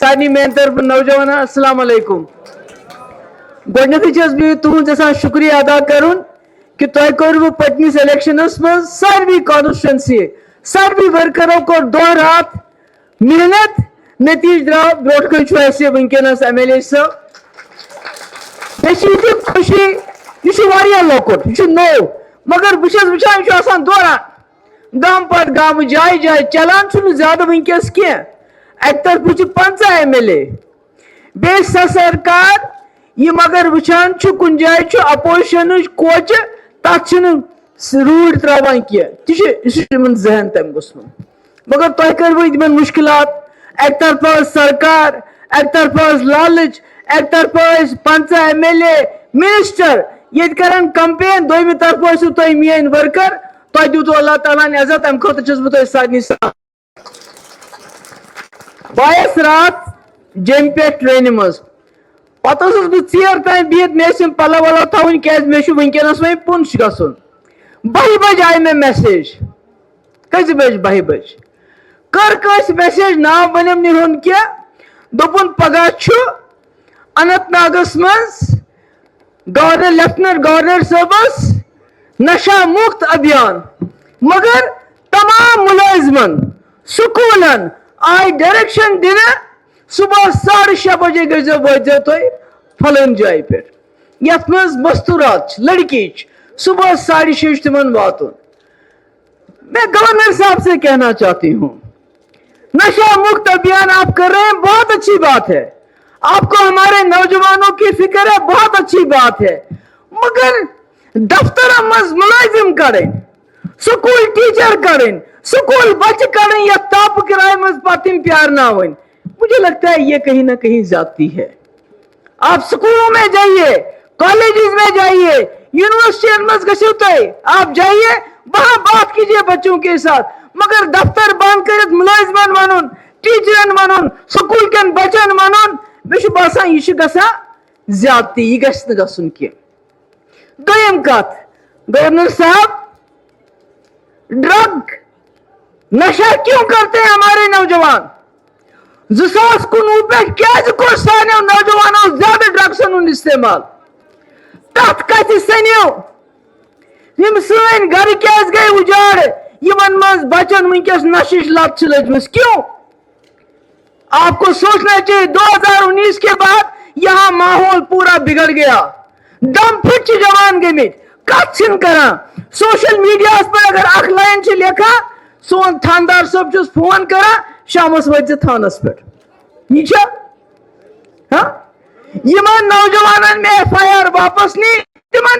सानी मेन तरफ नौजवान अस्सलाम वालेकुम गोडनथि तुहद शुक्रिया अदा करुन कि तुह कोरव पतमिस इलेक्शनस मज सारी कॉन्स्टिट्यूंसी सारी वर्करों को दो रात मेहनत नतीज द्राव ब्रोट कन वनकस MLA साहब मे खुशी यह लोकुट यह नो मगर बहुत वचान दौरान गाम पत गाम जाए जाए चलान ज्यादा वनकस की अक तरफ 50 MLA बे सरकार यह अगर वचान कुन जाए अपोजिशन कोच तथ रूट त्रावान की जहन तम गुस्मुत मगर तुह कर मुश्किलात अक तरफ सरकार अक तरफ लालच अक तरफ 50 MLA मिनिस्टर ये कर कंपेन दोम तरफ तुम मेन वर्कर तुह दीत अल्लाह ताला इज्जत अम खुद बह सारे बायस रात जम पे ट्रेन मज पत बह तान बिहत मे पलव वलव थवन क्या वनकस वो पुंछ गसन 12 बज आय मे मैसेज कस बज 12 बज कर कस मैसेज नाव वनम नुन क्या दोपन पगह अनंतनागस मज गवर्नर लेफ्टिनेंट गवर्नर साहबस नशा मुक्त अभियान मगर तमाम मुलाजिमन स्कूलन आय डायरेक्शन दिन सुबह 6:30 बजे गो वो तुम फलन जाए पे यथ मज मस्तूरात लड़की सुबह 6:30 तिमन वातुन मैं गवर्नर साहब से कहना चाहती हूँ नशा मुक्त अभियान आप कर रहे हैं बहुत अच्छी बात है आपको हमारे नौजवानों की फिक्र है बहुत अच्छी बात है मगर दफ्तर मज मुलाजिम करें स्कूल टीचर करें स्कूल बच्चे करें या ताप किराए मज पातिम प्यार ना हो मुझे लगता है ये कहीं ना कहीं जाती है आप स्कूलों में जाइए कॉलेजेस में जाइए यूनिवर्सिटी मज गो आप जाइए वहां बात कीजिए बच्चों के साथ मगर दफ्तर बंद कर मुलाजिमन वन टीचरन वन स्कूल के बचन वन मे बासान यह गसा ज्यादती यह गसन की दोयम कत गवर्नर साहब ड्रग नशा क्यों करते हैं हमारे नौजवान 2019 पे क्या सानो नौजवानों ज्यादा ड्रग्सन इस्तेमाल तथ कत सनो यम सन घर क्या गए उजाड़ यमन मज बचन वनकस नशिश लत लजमस क्यों आपको सोचना चाहिए 2019 के बाद यहाँ माहौल पूरा बिगड़ गया दम फुट जवान गमित कत करा सोशल मीडिया पर अगर अख लाइन से लिखा सोन थानदार सब फोन करा शामस वज थानस पे यमन नौजवान में FIR वापस नहीं तिमन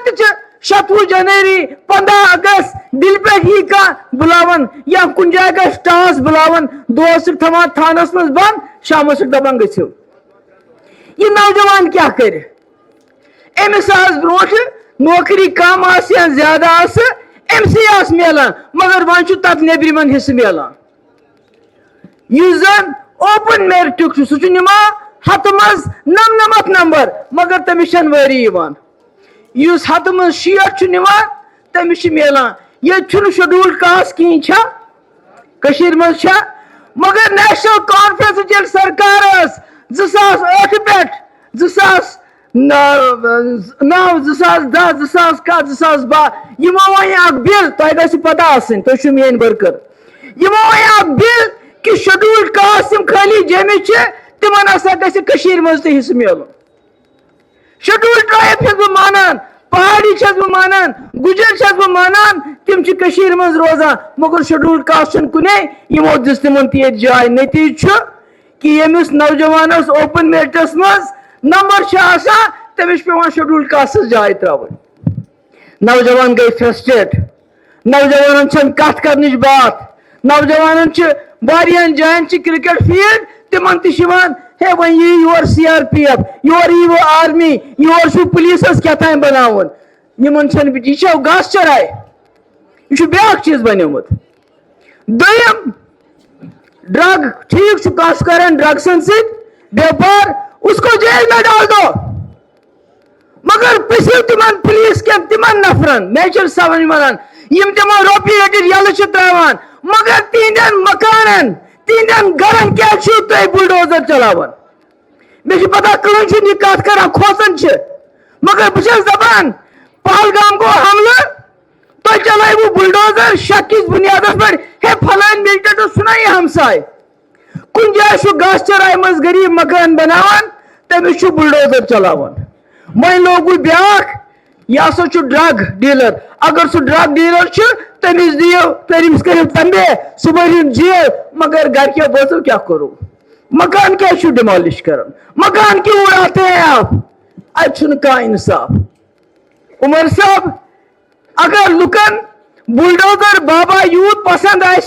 27 जनवरी 15 अगस्त दिल पे ही का बुलावन या कुन जाए स्टार्स बुलावन दोस्त थमा थानस मज बंद शाम दपान गो यह नौजवान क्या करे अमिस ब्रो नौकरी कम या ज्यादा अमस मिलान मगर वन तथ नेबरिमन हिस्स मिलान जन ओपन मेरिट सह हथ मज 99 नंबर मगर तमिस वरी हथ मज 60 तमिस मिलान ये शेड्यूल्ड कास्ट कहीं मज मगर नेशनल कॉन्फ्रेंस सरकार 2008 पे 2009 2010 2011 2012 यमो वन बिल तुम पता तुम मेन वर्कर यमो वन बिल कि शेड्यूल्ड कास्ट खाली जमी तिमन गि मज हिस्स मिलन शेड्यूल्ड ट्राइब बह मानान पहाड़ी बह मानान गुजर बह मानान तिम मज रोजान मगर शेड्यूल्ड कास्ट कुने यमो दिस तिमन जाय नतीज कि यमिस नौजवानस ओपन मेरिटस मज नंबर तमिस पे शेड्यूल्ड कास्ट जाय त्रावन नौजवान गई फ्रस्ट्रेट नौजवान कथ कर बात नौजवान जान क्रिकेट फील्ड तिमन हे वो योर CRPF योर वो आर्मी योर पुलिस क्या बनावन यह घास चराई यह ब्या चीज बनोमुत दोयम ड्रग ठीक कस कर ड्रग्सन व्यापार उसको जेल में डाल दो मगर पिछले तिमन पुलिस के तिमन नफरन मे समझ वन यम तमो रोपी रटित यल त्रावान मगर तिहंदन मकानन तीन गरन क्या तुम बुलडोजर चलावन मे पता कहीं कत कर खोसन मगर बहुत दपान पहलगाम गो हमला तो चलाइबू बुलडोजर शक किस बुनियाद पर हे फलान मिलटे तो सुना हमसाय कुन जाए गास चराई मज गरीब मकान बनावान तमिस बुलडोजर चलावन मैं लोगु ब्याख यह हसा ड्रग डीलर अगर सह ड्रग डीलर तमिस दियो तमिस करो तंबे सह भर जेल मगर घर के बचो क्या करो मकान क्या डिमोलिश कर मकान क्यों उड़ाते हैं आप अब कह इंसाफ उमर साहब अगर लुकन बुलडोजर बाबा यूत पसंद आह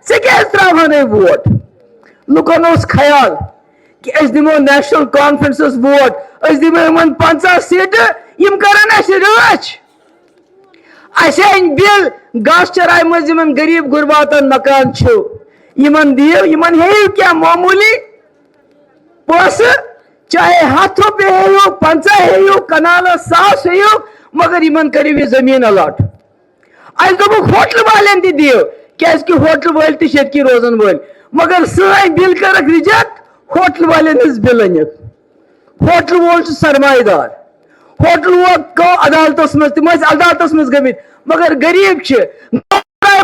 क्या त्रावन वोट लुकन ख्याल कि दिमो नेशनल कॉन्फ्रेंस वोट दिमो 50 सीट यम करन राच बिल गास चराई मज गरीब गुरबातन मकान दियो हेयु क्या मामूली पैस चाहे 100 रुपये हेयु 50 हेयु कनाल 100 हेयु मगर इन करू जमीन अलॉट दोक होटल वाले दियो क्या होटल वाल की रोजन वाल मगर सन बिल कर रिजेक्ट होटल वाले बिल अनित होटल वोल सरमादार होटल वो गो अदालत मज तम अदालत मज गमित मगर गरीब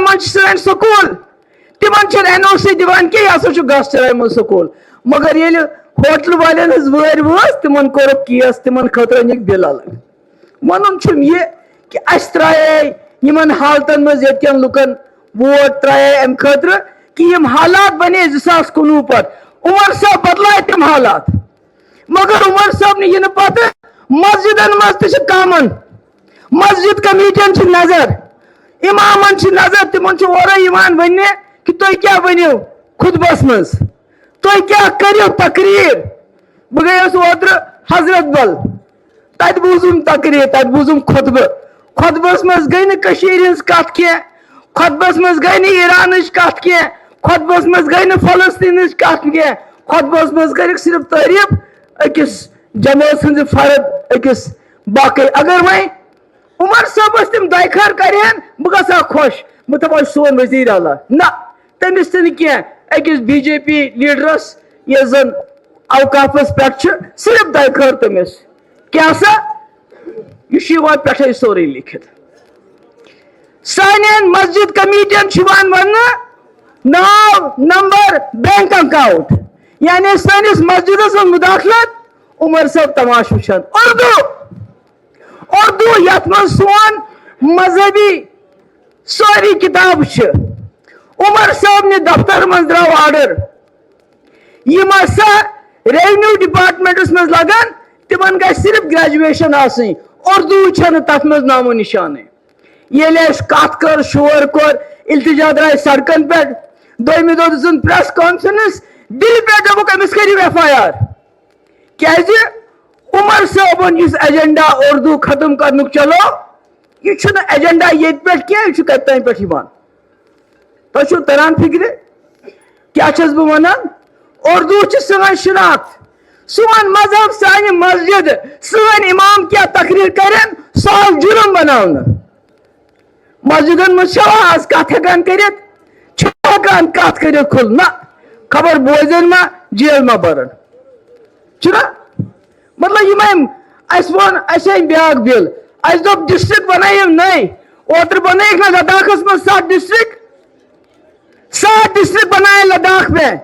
मन सन स्कूल तिमन NOC दिवान कि यह हसा गास चराई मज स्कूल मगर ये होटल वाले वर वस तिमन कोर केस तिमन खतर अनिक बिल अलग वन यह कि अस त्राए इन हालतन मज यन लुकन वोट त्राए अम खतर कि यम हालात बने 2019 पर उमर साहब बदलाए तम हालात मगर उमर साहब ने पता मस्जिदन मज कामन मस्जिद कमेटियन नजर इमामन नजर तिमन वन कि तुम क्या वनो खुतबस मज तुम क्या करो तकरीर बह गयस ओत्र हजरत बल तत बूजुम तकरीर तत बूजुम खुतब खुतबस मज गई नज कत कह खुतबस मज गई न ईरान कत कह खुतबस मज गई न फलस्तीन कत कह खुतबस मज कर सिर्फ तारीफ अकिस जमात हज फर्द अकिस बाकी अगर वह उमर साहब तम दखर करें बह गा खुश बह दप सोन वजीर आला ना तमिस कह अकिस BJP लीडरस ये जन अवकाफस पे सिर्फ दखर तमिस क्या सा यह पे सोरे लिखित सान मस्जिद कमेटियन वन नाव नंबर बैंक अकाउंट यानी सानिस मस्जिदस मुदाखलत उमर साहब तमाश वुचान उर्दू यथ मज सोन मजहबी सारी किताब उमर साहब ने दफ्तर मज द्राव आर्डर यम रेवेन्यू डिपार्टमेंटस मज लगान तिमन ग सिर्फ ग्रेजुएशन आसनी उर्दू तथ मज नामो निशान ये कत कर शोर कोर इल्तिजा द्राय सड़कन पे दोमी दो प्रेस कॉन्फ्रेंस दिल पे दोक अमिस करू FIR क्या उमर साहबन इस एजेंडा उर्दू खत्म करन चलो यह एजेंडा ये पे कत पे तुम तरान फिक्र क्या बह वन उर्दू सन शनाख्त सन मजहब सान मस्जिद सन इमाम क्या तकरीर करें सह जुर्म बनावन मस्जिदन मज आज कत हेकान कत कर खुल ना खबर बोजन मा जेल मा बरन मतलब वन ब्या बिल दोप डिस्ट्रिक्ट बनाई नई ओतर बनाई ना लद्दाखस में 7 डिस्ट्रिक्ट बनाए लद्दाख में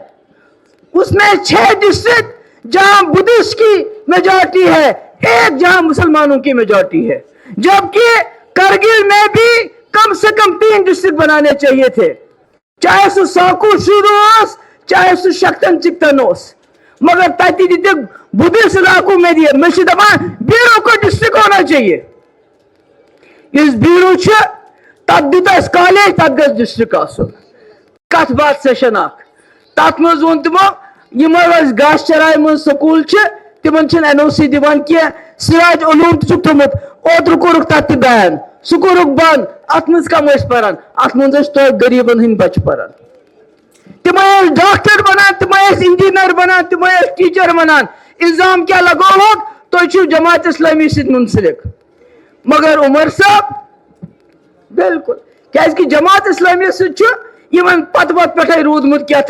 उसमें 6 डिस्ट्रिक्ट जहां बुद्धिस्ट की मेजॉरिटी है 1 जहां मुसलमानों की मेजॉरिटी है जबकि करगिल में भी कम से कम 3 डिस्ट्रिक्ट बनाने चाहिए थे चाहे सो साकू शुरू चाहे सो शक्तन चिक्तन मगर तति दिते बुद्धिस्ट इलाकों में दिए मैं दपान ब्यूरो को डिस्ट्रिक्ट होना चाहिए इस ब्यूरो तथ दित कॉलेज तथ ग डिस्ट्रिक्ट आसन कथ बात सेशन तथ मज वो तमो यम गास चराई मज स्कूल तिमन NOC दिवान क्या सिराज उलूम थोमुत ओत्र कोरुक तथ बैन सह कोरुक बंद अत मज कम पान अत मज तो गरीबन हंद बच्चे पान तम डॉक्टर बनान तम इंजीनियर बनान तम टीचर बनान इल्जाम क्या लगो तो जमात इस्लामी से मुंसलिक मगर उमर साहब बिल्कुल क्या जमात इस्लामी से पत पे रूदमुत क्या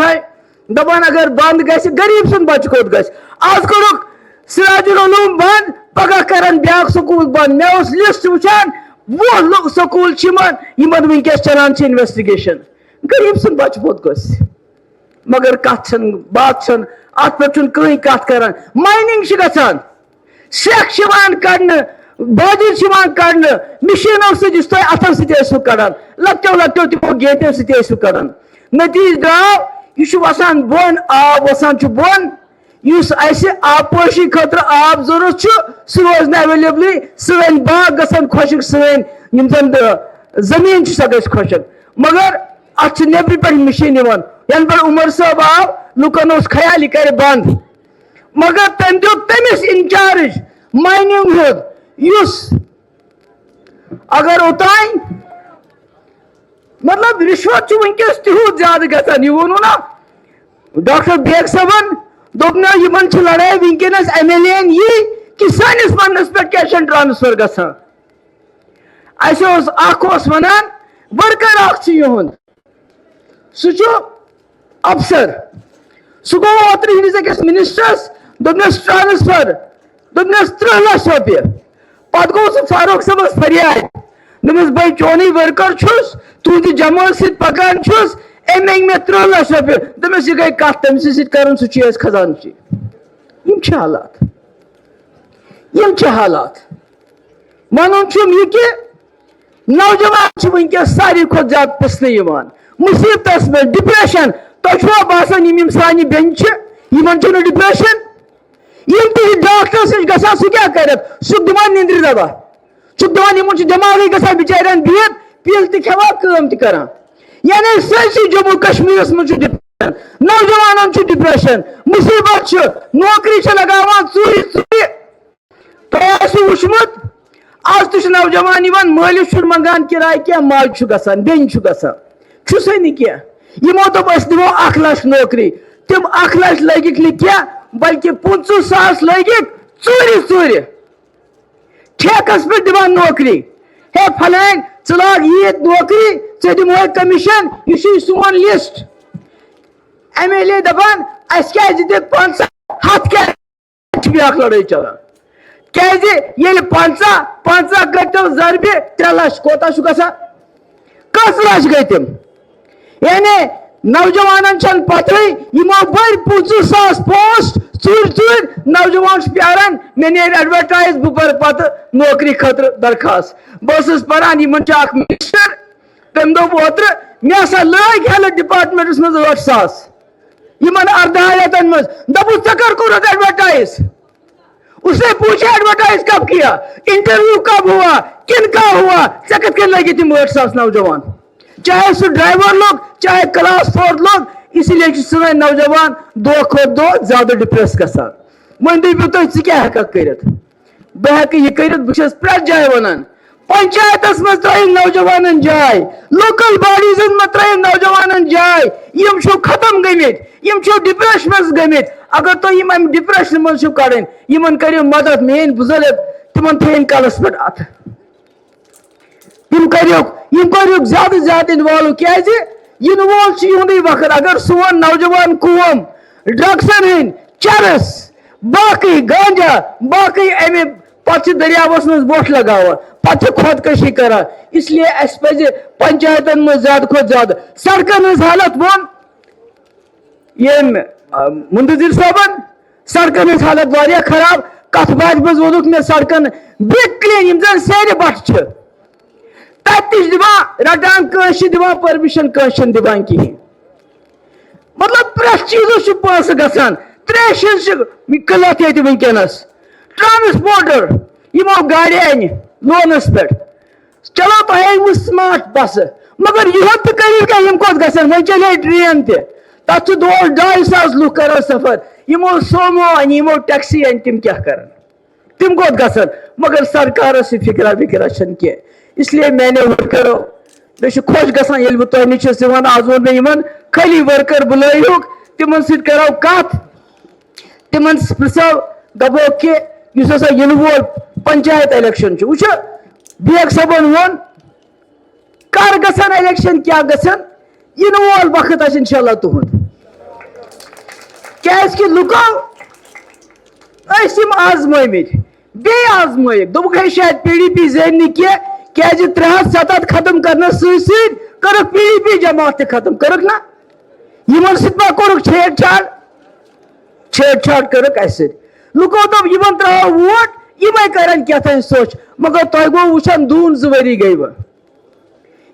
दपान अगर बंद गस गरीब सुन बच कोत गस आज कोरुक सिराजुल उलूम बंद पगह करन ब्याक स्कूल बंद मे उस लिस्ट वुचान वो लोग स्कूल छिमन यमन विंकेस चलान छ इन्वेस्टिगेशन गरीब सुन बच बोत गस मगर कथ छन बात छन अत पे छन कहीं कथ करन माइनिंग छ गसान सेख छिमान कड़न बाजी छिमान कड़न मशीनों से जिस तो अथन से तेसु कड़न लक्टो लक्टो तिपो गेटे से तेसु कड़न नतीज द्राव यह वसान बोन आब वसान छ बोन युस ऐसे आपोशी खतर आब जरूरत छ सु रोज न अवेलेबल सवेन बाग गसन खुशक सवेन यम जन जमीन छ सगस खुशक मगर अत नेब्र पे मशीन यन यन पर उमर साहब आव लुकन उस ख्याल कर बंद मगर तम दो तमिस इंचार्ज माइनिंग होद युस अगर ओतान मतलब रिश्वत वनकस तूत ज्यादा गसान यह वोनू ना डॉक्टर बेग सबन दोपना यमन लड़ाई वनकस MLA यी कि सानिस पन्नस पे कैशन ट्रांसफर गसान अस वनान वर्कर युंद सह अफसर सह गो ओत्र अकिस मिनिस्टर्स दोपनस ट्रांसफर दोपनस 3 लाख रुपये पत गो सह फारूक सबस फरियाद दमस भाई चोनी वर्कर छुस तुद जमा सत पकान छुस अमे मे 3 लाख रुपये दमस यह गई कत तमस सत कर सह खजानची हालात वन यह कि नौजवान वनकस सारी खुद ज्यादा पिसने मुसीबत में डिप्रेशन तुम बासान यम सान बेन डिप्रेशन यम तुम डॉक्टर सह गसान सह क्या कर सह दिवान निंद्र दवा सह दवान इन दिमाग गसान बिचार बिहत पिल तवा कम तरान यानी सरसी जम्मू कश्मीर मज डिप्रेशन नौजवान डिप्रेशन मुसीबत नौकरी लगावान चूरी चूरी तुम वुचमुत आज तो नौजवान मालिस मंगान किराय क्या माज गसान बेन गसान छुसे नी क्या यमो दोप दिमो 1 लाख नौकरी तम 1 लाख लगिक क्या बल्कि 500,000 लगिक चूरी चूरी ठेकस पे दिवान नौकरी हे फलान चलाग ये नौकरी चे दिमो कमीशन यह सोन लिस्ट MLA दपान अस क्या दित 5 हथ क्या लड़ाई चलान क्या 50 कटो जरबे 3 लाख कोता गसान 10 लाख गई तम यानी नौजवान पतह यमो बड़ 500,000 पोस्ट चूर चूर नौजवान प्यारान मे ने एडवर्टाइज बह पर पत नौकरी खतर दरखास्त बस पान मिनिस्टर तम दोप ओत्र मे हसा लग हेल्थ डिपार्टमेंटस मज 8,000 इन अर्धायतन मज दपुस चे कर कोरुक एडवर्टाइज उसने पूछा एडवर्टाइज कब किया इंटरव्यू कब हुआ किनका हुआ चे कत लगे तम 8,000 नौजवान चाहे सह ड्राइवर लोग चाहे क्लास 4 लोग इसलिए सान नौजवान दो खुद दो ज्यादा डिप्रेस गसान वन दपो तुम क्या कर बह यह कर प्रेत जाए वन पंचायत मज त्र नौजवान जाय लोकल बॉडीजन मज त्र नौजवान जाय यम खत्म गमित डिप्रेशन मज गमित अगर तुम डिप्रेशन मज कड़न इन करो मदद मेन बुजुर्ग तिमन थन कलस पे अथ करो ज्यादा ज्यादा इन्वॉल्व क्या इन्वॉल्व युंदे वक्त अगर सोन नौजवान कौम ड्रग्सन हंद चरस बाकी गांजा बाकी अमे पे दरियावस मज बोट लगावा पे खुदकशी करा इसलिए अस पे पंचायतन में ज्यादा खुद ज्यादा सड़कन हज हालत वो ये मुंतजिर साहबन सड़कन हज हालत वारिया खराब कथ बात मज वोदुक मे सड़कन बिक क्लीन यम जन सेर बट तत रटान दिवान परमिशन दिवान कहें मतलब प्रेस चीजों पास गसान 3 चीज किलत ये वनकस ट्रांसपोर्टर यमो गाड़ी अन लोनस पे चलो तुम स्मार्ट बस मगर यह तो कम कत गसान वो चले ट्रेन तथ 2-2.5 लुक कर सफर यमो सोमो अन यमो टैक्सी अन तम क्या कर तम कत गसान मगर सरकार फिक्रा विक्रा कह इसलिए मैंने वर्करो मे खुश गसान ये बह तुम नश आज वो मे खाली वर्कर बुलायुक तिमन सरो कत तिमन पृछो दपो कि इन वोल पंचायत इलेक्शन वो बेग सबन वोन कर गसान इलेक्शन क्या गसान इन वोल वक्त इंशाल्लाह तुहद کہ لکو آزمت بیٚیہِ آزمٲیِکھ دوٚپُکھ ہے شاید PDP زینہِ نہٕ کینٛہہ کیٛازِ 307 ختم کرنس سۭتۍ سۭتۍ کٔرٕکھ PDP جماعت تہِ ختم کٔرٕکھ نا یِمن سۭتۍ ما کوٚرُکھ چھیڑ چھاڑ کٔرٕکھ اَسہِ سۭتۍ لُکو دوٚپ یِمن ترٛاوو ووٹ یِمے کرن کیٛاہتانۍ سوچ مگر تۄہہِ گوٚو وٕچھان 2 ؤری گٔے وۄنۍ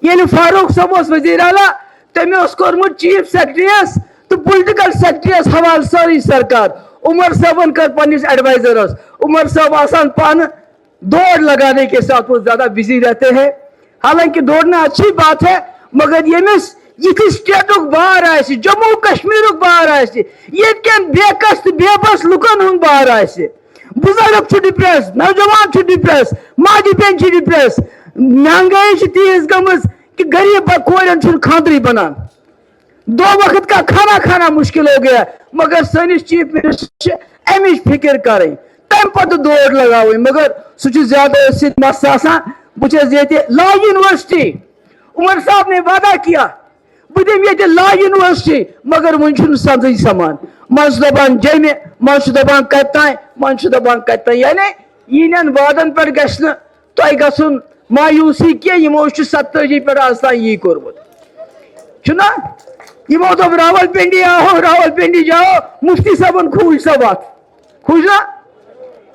ییٚلہِ فاروق صٲب اوس وزیر اعلیٰ تٔمۍ اوس کوٚرمُت چیف سیکرٹریَس تہٕ پُلٹِکل سیکرٹریَس حوالہٕ سٲرٕے سرکار عمر صٲبن کٔر پننِس ایڈوائزرس عمر صاحب آسان پانہٕ دوڑ لگانے کے ساتھ وہ زیادہ بزی رہتے ہیں حالانکہ دوڑنا اچھی بات ہے مگر یمس یتھ سٹیٹک بار آسہِ جموں کشمیرک بار آسہِ ییٚتکٮ۪ن بے کس تہٕ بے بس لُکن ہُنٛد بار آسہِ بزرگ چھُ ڈپریس نوجوان چھُ ڈپریس ماجہِ بیٚنہِ چھِ ڈپریس مہنگائی چھِ تیز گٔمٕژ کہ غریب کورٮ۪ن چھُنہٕ خاندرٕے بنان 2 وقت کا کھانا مشکل ہو گیا مگر سٲنِس چیف منسٹر چھِ امِچ فکر کرٕنۍ تمہِ پتہٕ دوڑ لگاوٕنۍ مگر سُہ چھُ زیادٕ أتھۍ سۭتۍ مس آسان بہٕ چھَس ییٚتہِ لا یونیورسٹی عمر صاحب نے وعدہ کیا بہٕ دِمہٕ ییٚتہِ لا یونیورسٹی مگر وُنہِ چھُنہٕ سنٛزٕے سمان منٛزٕ چھُ دپان جیٚمہِ منٛزٕ چھُ دپان کتہِ تانۍ منٛزٕ چھُ دپان کتہِ تانۍ یعنی یِہنٛدٮ۪ن وعدن پٮ۪ٹھ گژھِ نہٕ تۄہہِ گژھُن مایوٗسی کینٛہہ یِمو چھُ 47 پٮ۪ٹھ آز تانۍ یی کوٚرمُت چھُنا یِمو دوٚپ راول پنڈی آو راول پنڈی جاو مفتی صٲبن کھوٗج سۄ وتھ کھوٗج نا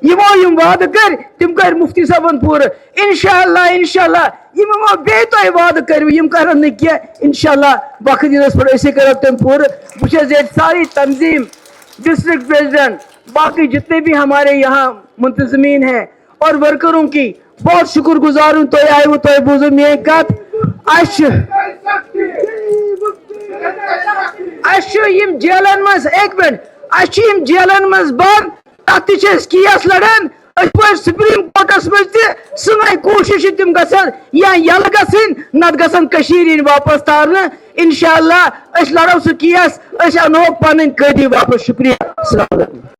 یِمو یِم وعدٕ کٔرۍ تِم کٔرۍ مفتی صٲبن پوٗرٕ انشاءاللہ یِم یِمو بیٚیہِ تۄہہِ وعدٕ کٔرِو یِم کرن نہٕ کینٛہہ انشاءاللہ وقت یِنس پٮ۪ٹھ أسے کرو تِم پوٗرٕ بہٕ چھَس ییٚتہِ ساری تنظیٖم ڈسٹرکٹ پریزیڈنٹ باقی جتنے بھی ہمارے یہاں منتظمین ہیں اور ورکروں کی بہت شکر گزار ہوں تُہۍ آیوٕ تۄہہِ بوٗزوٕ میٛٲنۍ کتھ اَسہِ چھُ یِم جیلن منٛز 1 منٹ اَسہِ چھِ یِم جیلن منٛز بنٛد تتھ تہِ چھِ أسۍ کیس لڑان أسۍ پٲٹھۍ سپریم کورٹس منٛز تہِ سٲنۍ کوٗشش چھِ تِم گژھن یا یلہٕ گژھٕنۍ نتہٕ گژھن کٔشیٖرِ یِنۍ واپس تارنہٕ انشاءاللہ أسۍ لڑو سُہ کیس أسۍ انہوکھ پنٕنۍ قٲدی واپس شُکریہ السلام علیکم